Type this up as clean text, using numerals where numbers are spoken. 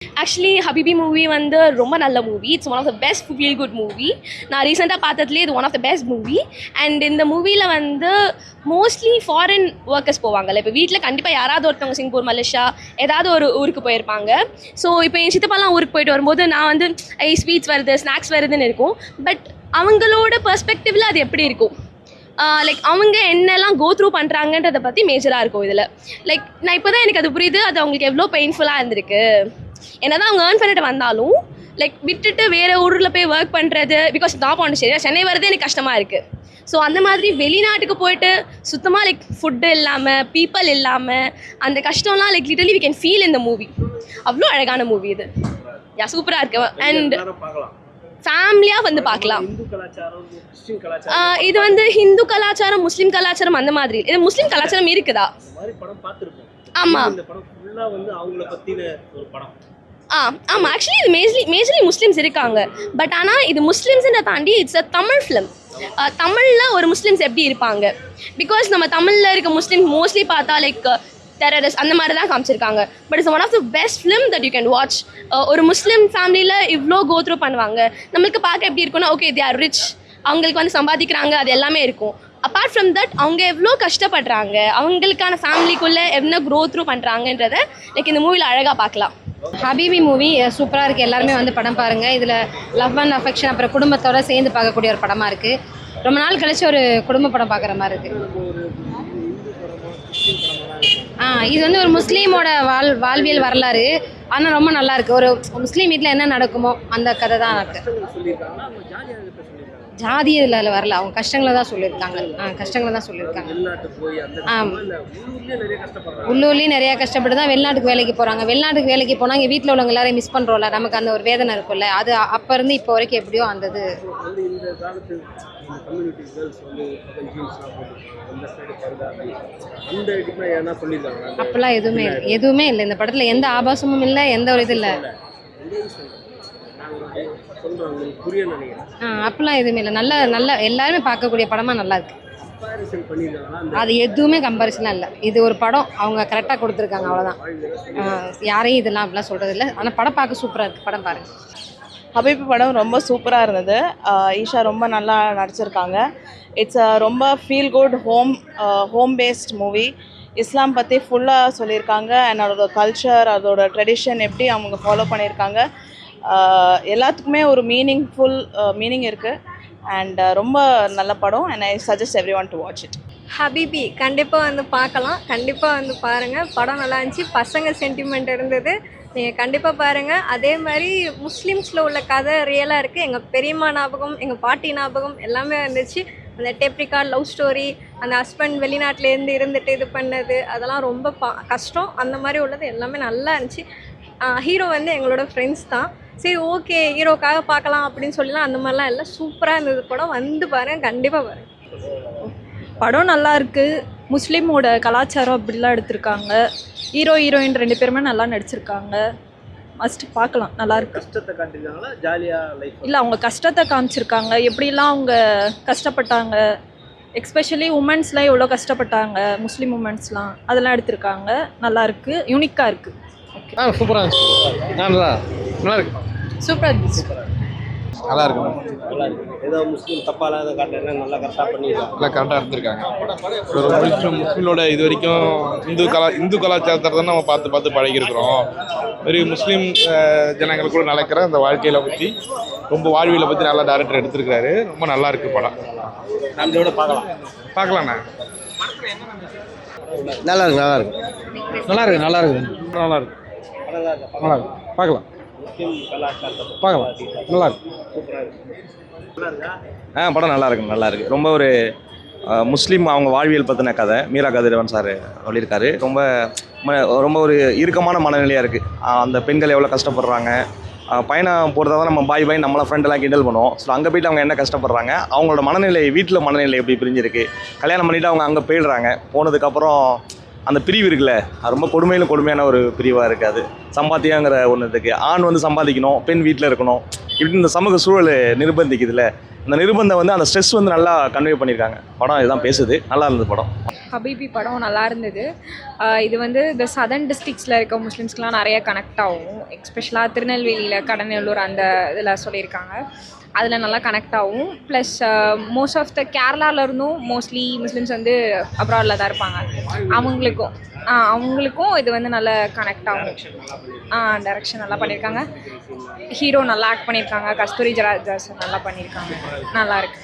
Actually habibi movie வந்து ரொம்ப நல்ல movie. It's one of the best feel good movie. நான் ரீசெண்டாக பார்த்ததுலேயே இது one of the best movie. And இந்த மூவியில் வந்து மோஸ்ட்லி ஃபாரின் ஒர்க்கர்ஸ் போவாங்கல்ல. இப்போ வீட்டில் கண்டிப்பாக யாராவது ஒருத்தவங்க சிங்கப்பூர், மலேசியா ஏதாவது ஒரு ஊருக்கு போயிருப்பாங்க. ஸோ இப்போ என் சித்தப்பாலாம் ஊருக்கு போயிட்டு வரும்போது நான் வந்து ஸ்வீட்ஸ் வருது, ஸ்நாக்ஸ் வருதுன்னு இருக்கும். பட் அவங்களோட பெர்ஸ்பெக்டிவில் அது எப்படி இருக்கும், லைக் அவங்க என்னெல்லாம் கோ த்ரூ பண்ணுறாங்கன்றதை பற்றி மேஜராக இருக்கும் இதில். லைக் நான் இப்போ தான் எனக்கு அது புரியுது, அது அவங்களுக்கு எவ்வளோ பெயின்ஃபுல்லாக இருந்திருக்கு. என்ன தான் அவங்க ஏர்ன் பண்ணிட்டு வந்தாலும் லைக் விட்டுட்டு வேறு ஊரில் போய் ஒர்க் பண்ணுறது, பிகாஸ் நான் பாண்டிச்சேரி, சென்னை வரது எனக்கு கஷ்டமாக இருக்குது. ஸோ அந்த மாதிரி வெளிநாட்டுக்கு போயிட்டு சுத்தமாக லைக் ஃபுட்டு இல்லாமல், பீப்புள் இல்லாமல், அந்த கஷ்டம்லாம் like literally we can feel இந்த மூவி. அவ்வளோ அழகான மூவி இது. யா, சூப்பராக இருக்கு. அண்ட் ஃபேமிலியாக வந்து பார்க்கலாம். இது வந்து ஹிந்து கலாச்சாரம், முஸ்லீம் கலாச்சாரம் அந்த மாதிரி. இது முஸ்லீம் கலாச்சாரம் இருக்குதா? ஆமாம் ஆமாம். ஆக்சுவலி இது மேஜர்லி முஸ்லீம்ஸ் இருக்காங்க. பட் ஆனால் இது முஸ்லீம்ஸை தாண்டி இட்ஸ் அ தமிழ் ஃபிலிம். தமிழில் ஒரு முஸ்லீம்ஸ் எப்படி இருப்பாங்க, பிகாஸ் நம்ம தமிழில் இருக்க முஸ்லீம் மோஸ்ட்லி பார்த்தா லைக் டெரரிஸ்ட் அந்த மாதிரி தான் காமிச்சிருக்காங்க. But it's one of the best film that you can watch. ஒரு முஸ்லீம் ஃபேமிலியில் இவ்வளோ கோ த்ரூ பண்ணுவாங்க. நம்மளுக்கு பார்க்க எப்படி இருக்குன்னா, ஓகே தே ஆர் ரிச், அவங்களுக்கு வந்து சம்பாதிக்கிறாங்க, அது எல்லாமே இருக்கும். அப்பார்ட் ஃப்ரம் தட் அவங்க எவ்வளோ கஷ்டப்படுறாங்க, அவங்களுக்கான ஃபேமிலிக்குள்ளே என்ன க்ரோ த்ரூ பண்ணுறாங்கன்றதை லைக் இந்த மூவியில் அழகாக பார்க்கலாம். ஹபிபி மூவி சூப்பராக இருக்குது. எல்லாருமே வந்து படம் பாருங்கள். இதில் லவ் அண்ட் அஃபெக்ஷன் அப்புறம் குடும்பத்தோடு சேர்ந்து பார்க்கக்கூடிய ஒரு படமாக இருக்குது. ரொம்ப நாள் கழிச்சு ஒரு குடும்ப படம் பார்க்குற மாதிரி இருக்குது. இது வந்து ஒரு முஸ்லீமோட வாழ்வியல் வரலாறு. ஆனால் ரொம்ப நல்லா இருக்குது. ஒரு முஸ்லீம் வீட்டில் என்ன நடக்குமோ அந்த கதை தான் இருக்குது. ஜாதி இதில் வரல, அவங்க கஷ்டங்களை தான் சொல்லியிருக்காங்க. கஷ்டங்களை தான் சொல்லியிருக்காங்க. உள்ளூர்லேயும் நிறையா கஷ்டப்பட்டு தான் வெளிநாட்டுக்கு வேலைக்கு போகிறாங்க. வெளிநாட்டுக்கு வேலைக்கு போனால் இங்கே வீட்டில் உள்ளவங்க எல்லாரையும் மிஸ் பண்ணுறோம்ல, நமக்கு அந்த ஒரு வேதனை இருக்கும்ல, அது அப்போ இருந்து இப்போ வரைக்கும் எப்படியோ அந்த இது. அப்பெல்லாம் எதுவுமே இல்லை இந்த படத்தில். எந்த ஆபாசமும் இல்லை, எந்த ஒரு இது இல்லை. அப்பெல்லாம் எதுவுமே இல்லை. நல்ல எல்லாருமே பார்க்கக்கூடிய படமாக நல்லா இருக்கு. அது எதுவுமே கம்பேரிசனாக இல்லை. இது ஒரு படம் அவங்க கரெக்டாக கொடுத்துருக்காங்க, அவ்வளோதான். யாரையும் இதெல்லாம் அப்படிலாம் சொல்கிறது இல்லை. ஆனால் படம் பார்க்க சூப்பராக இருக்குது. படம் பாருங்கள். ஹபிபி படம் ரொம்ப சூப்பராக இருந்தது. ஈஷா ரொம்ப நல்லா நடிச்சிருக்காங்க. இட்ஸ் ரொம்ப feel good home based movie. இஸ்லாம் பற்றி ஃபுல்லாக சொல்லியிருக்காங்க. அண்ட் அதோட கல்ச்சர், அதோட ட்ரெடிஷன் எப்படி அவங்க ஃபாலோ பண்ணியிருக்காங்க, எல்லாத்துக்குமே ஒரு மீனிங் இருக்குது. அண்ட் ரொம்ப நல்ல படம். And I suggest every one to watch it. Habibi கண்டிப்பாக வந்து பார்க்கலாம். கண்டிப்பாக வந்து பாருங்கள். படம் நல்லா இருந்துச்சு. பசங்க சென்டிமெண்ட் இருந்தது. நீங்கள் கண்டிப்பாக பாருங்கள். அதே மாதிரி முஸ்லீம்ஸில் உள்ள கதை ரியலாக இருக்குது. எங்கள் பெரியம்மா ஞாபகம், எங்கள் பாட்டி ஞாபகம் எல்லாமே வந்துச்சு. அந்த டேப்ரிகா லவ் ஸ்டோரி, அந்த ஹஸ்பண்ட் வெளிநாட்டிலேருந்து இருந்துட்டு இது பண்ணது, அதெல்லாம் ரொம்ப கஷ்டம். அந்த மாதிரி உள்ளது எல்லாமே நல்லா இருந்துச்சு. ஹீரோ வந்து எங்களோட ஃப்ரெண்ட்ஸ் தான். சரி, ஓகே, ஹீரோக்காக பார்க்கலாம் அப்படின்னு சொல்லலாம், அந்த மாதிரிலாம் இல்லை. சூப்பராக இருந்தது படம். வந்து பாருங்கள், கண்டிப்பாக பாருங்கள். படம் நல்லா இருக்குது. முஸ்லீமோட கலாச்சாரம் அப்படிலாம் எடுத்திருக்காங்க. ஹீரோ ஹீரோயின் 2 பேருமே நல்லா நடிச்சிருக்காங்க. மஸ்ட் பார்க்கலாம், நல்லா இருக்கு. கஷ்டத்தை காட்டிருக்காங்களா, ஜாலியா லைஃப்? இல்லை, அவங்க கஷ்டத்தை காமிச்சிருக்காங்க. எப்படிலாம் அவங்க கஷ்டப்பட்டாங்க, எக்ஸ்பெஷலி உமன்ஸ்லாம் எவ்வளோ கஷ்டப்பட்டாங்க, முஸ்லீம் உமன்ஸ்லாம், அதெல்லாம் எடுத்திருக்காங்க. நல்லா இருக்கு, யூனிக்காக இருக்கு. ஓகே, சூப்பராக இருந்துச்சு. நல்லா இருக்கு. சூப்பராக இருந்துச்சு. நல்லா இருக்கு. ஏதோ முஸ்லீம் தப்பாலாம் எதை காட்டுறேன்னா நல்லா கரெக்டாக பண்ணியிருக்காங்க. நல்லா கரெக்டாக இருந்திருக்காங்க. முஸ்லீமோட இது வரைக்கும் இந்து கலாச்சாரத்தை தான் நம்ம பார்த்து பழகிருக்கிறோம். ஒரு முஸ்லீம் ஜனங்கள் கூட நடக்கிற அந்த வாழ்க்கையில பற்றி, ரொம்ப வாழ்வியலை பற்றி நல்லா டைரக்டர் எடுத்திருக்காரு. ரொம்ப நல்லா இருக்கு படம். நம்மளோட பார்க்கலாண்ணா. நல்லா இருக்கு. பார்க்கலாம். பார்க்கலாம். நல்லா இருக்கு. படம் நல்லா இருக்கு. ரொம்ப ஒரு முஸ்லீம் அவங்க வாழ்வியல் பற்றின கதை. மீரா கதிரவன் சார் சொல்லியிருக்காரு. ரொம்ப ஒரு இறுக்கமான மனநிலையாக இருக்குது. அந்த பெண்கள் எவ்வளோ கஷ்டப்படுறாங்க. பயணம் போகிறதா தான் நம்ம பாய் நம்மளாம் ஃப்ரெண்டெல்லாம் கிண்டல் பண்ணுவோம். ஸோ அங்கே போய்ட்டு அவங்க என்ன கஷ்டப்படுறாங்க, அவங்களோட மனநிலை, வீட்டில் மனநிலை எப்படி பிரிஞ்சிருக்கு. கல்யாணம் பண்ணிவிட்டு அவங்க அங்கே போயிடுறாங்க. போனதுக்கப்புறம் அந்த பிரிவு இருக்குல்ல, அது ரொம்ப கொடுமையான ஒரு பிரிவாக இருக்குது. அது சம்பாத்தியங்கிற ஒன்றுத்துக்கு ஆண் வந்து சம்பாதிக்கணும், பெண் வீட்டில் இருக்கணும், இப்படி இந்த சமூக சூழல் நிர்பந்திக்குதுல்ல. அந்த நிர்பந்தம் வந்து அந்த ஸ்ட்ரெஸ் வந்து நல்லா கன்வே பண்ணியிருக்காங்க. படம் இதுதான் பேசுது. நல்லா இருந்தது படம். ஹபீபி படம் நல்லா இருந்தது. இது வந்து இந்த சதர்ன் டிஸ்ட்ரிக்ஸில் இருக்க முஸ்லீம்ஸ்க்குலாம் நிறைய கனெக்ட் ஆகும். எஸ்பெஷலாக திருநெல்வேலியில் கடநல்லூர் அந்த இதில் சொல்லியிருக்காங்க. அதில் நல்லா கனெக்ட் ஆகும். ப்ளஸ் மோஸ்ட் ஆஃப் த கேரளாவிலேருந்தும் மோஸ்ட்லி முஸ்லீம்ஸ் வந்து அப்ராடில் தான் இருப்பாங்க. அவங்களுக்கும் இது வந்து நல்லா கனெக்ட் ஆகும். டைரக்ஷன் நல்லா பண்ணியிருக்காங்க. ஹீரோ நல்லா ஆக்ட் பண்ணியிருக்காங்க. கஸ்தூரி ராஜா சார் நல்லா பண்ணியிருக்காங்க. நல்லா இருக்கு.